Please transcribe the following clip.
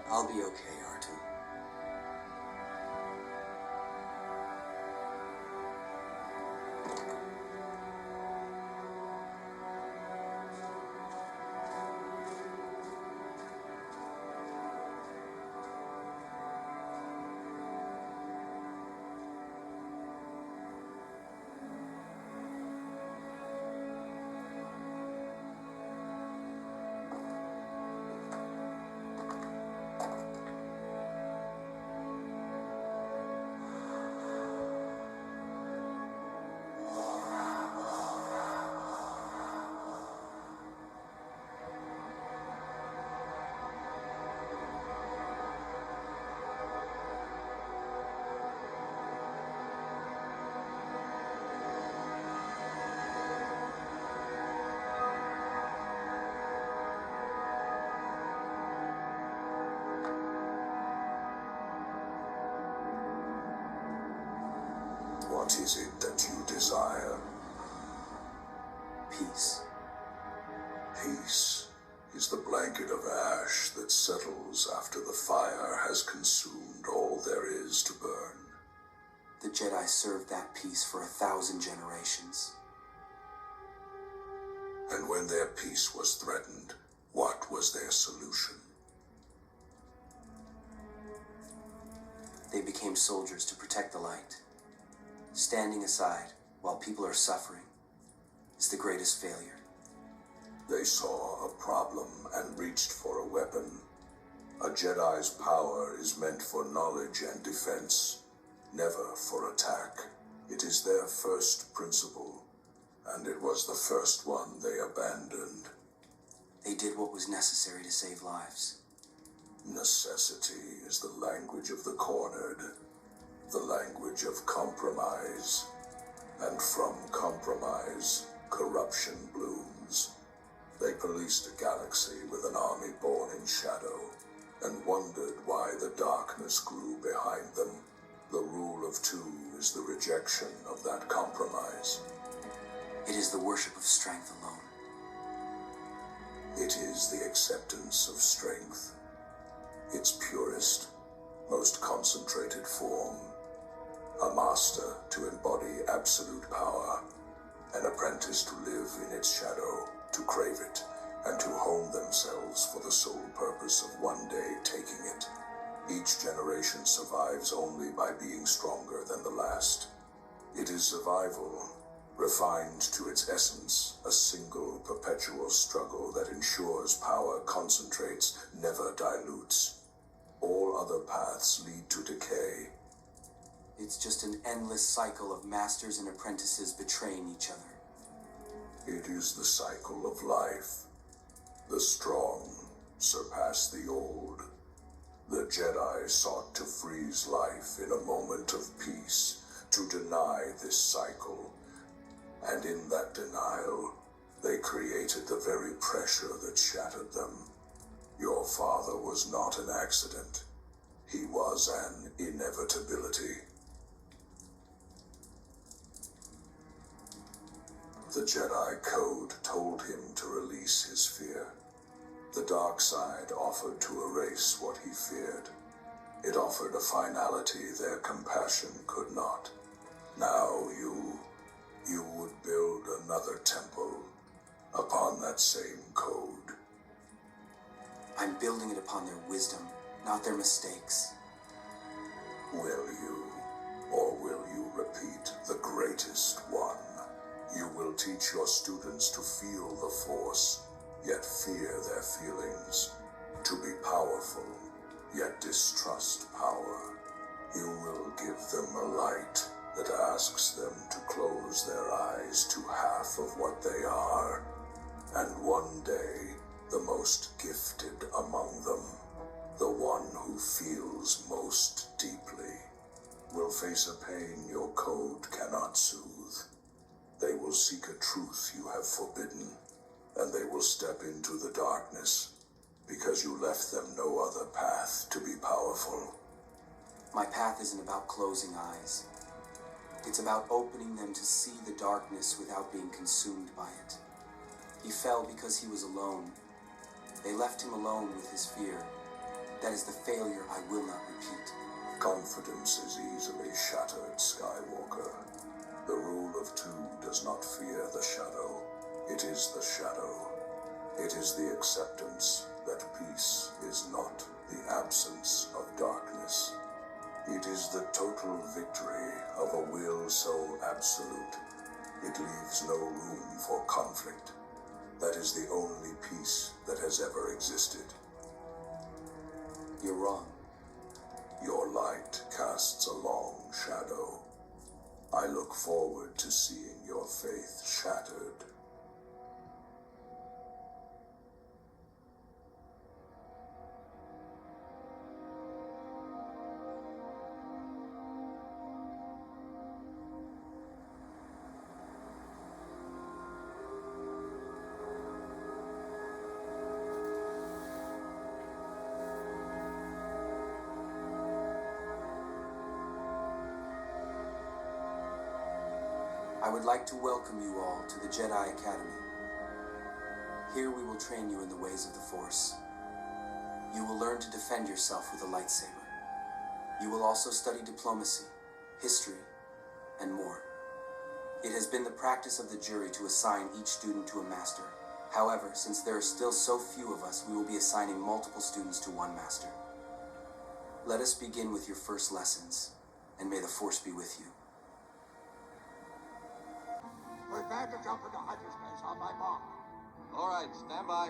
I'll be okay, Artu. What is it that you desire? Peace. Peace is the blanket of ash that settles after the fire has consumed all there is to burn. The Jedi served that peace for 1,000 generations. And when their peace was threatened, what was their solution? They became soldiers to protect the light. Standing aside while people are suffering is the greatest failure. They saw a problem and reached for a weapon. A Jedi's power is meant for knowledge and defense, never for attack. It is their first principle, and it was the first one they abandoned. They did what was necessary to save lives. Necessity is the language of the cornered, the language of compromise, and from compromise, corruption blooms. They policed a galaxy with an army born in shadow, and wondered why the darkness grew behind them. The rule of two is the rejection of that compromise. It is the worship of strength alone. It is the acceptance of strength, its purest, most concentrated form. A master to embody absolute power, an apprentice to live in its shadow, to crave it, and to hone themselves for the sole purpose of one day taking it. Each generation survives only by being stronger than the last. It is survival, refined to its essence, a single perpetual struggle that ensures power concentrates, never dilutes. All other paths lead to decay. It's just an endless cycle of masters and apprentices betraying each other. It is the cycle of life. The strong surpass the old. The Jedi sought to freeze life in a moment of peace, to deny this cycle. And in that denial, they created the very pressure that shattered them. Your father was not an accident. He was an inevitability. The Jedi Code told him to release his fear. The dark side offered to erase what he feared. It offered a finality their compassion could not. Now you would build another temple upon that same code. I'm building it upon their wisdom, not their mistakes. Will you, or will you repeat the greatest one? You will teach your students to feel the Force, yet fear their feelings, to be powerful, yet distrust power. You will give them a light that asks them to close their eyes to half of what they are, and one day, the most gifted among them, the one who feels most deeply, will face a pain your code cannot soothe. They will seek a truth you have forbidden, and they will step into the darkness, because you left them no other path to be powerful. My path isn't about closing eyes. It's about opening them to see the darkness without being consumed by it. He fell because he was alone. They left him alone with his fear. That is the failure I will not repeat. Confidence is easily shattered, Skywalker. The rule of two does not fear the shadow. It is the shadow. It is the acceptance that peace is not the absence of darkness. It is the total victory of a will so absolute, it leaves no room for conflict. That is the only peace that has ever existed. You're wrong. Your light casts a long shadow. I look forward to seeing your faith shattered. I would like to welcome you all to the Jedi Academy. Here we will train you in the ways of the Force. You will learn to defend yourself with a lightsaber. You will also study diplomacy, history, and more. It has been the practice of the jury to assign each student to a master. However, since there are still so few of us, we will be assigning multiple students to one master. Let us begin with your first lessons, and may the Force be with you. Prepare to jump into hyperspace on my mark. All right, stand by.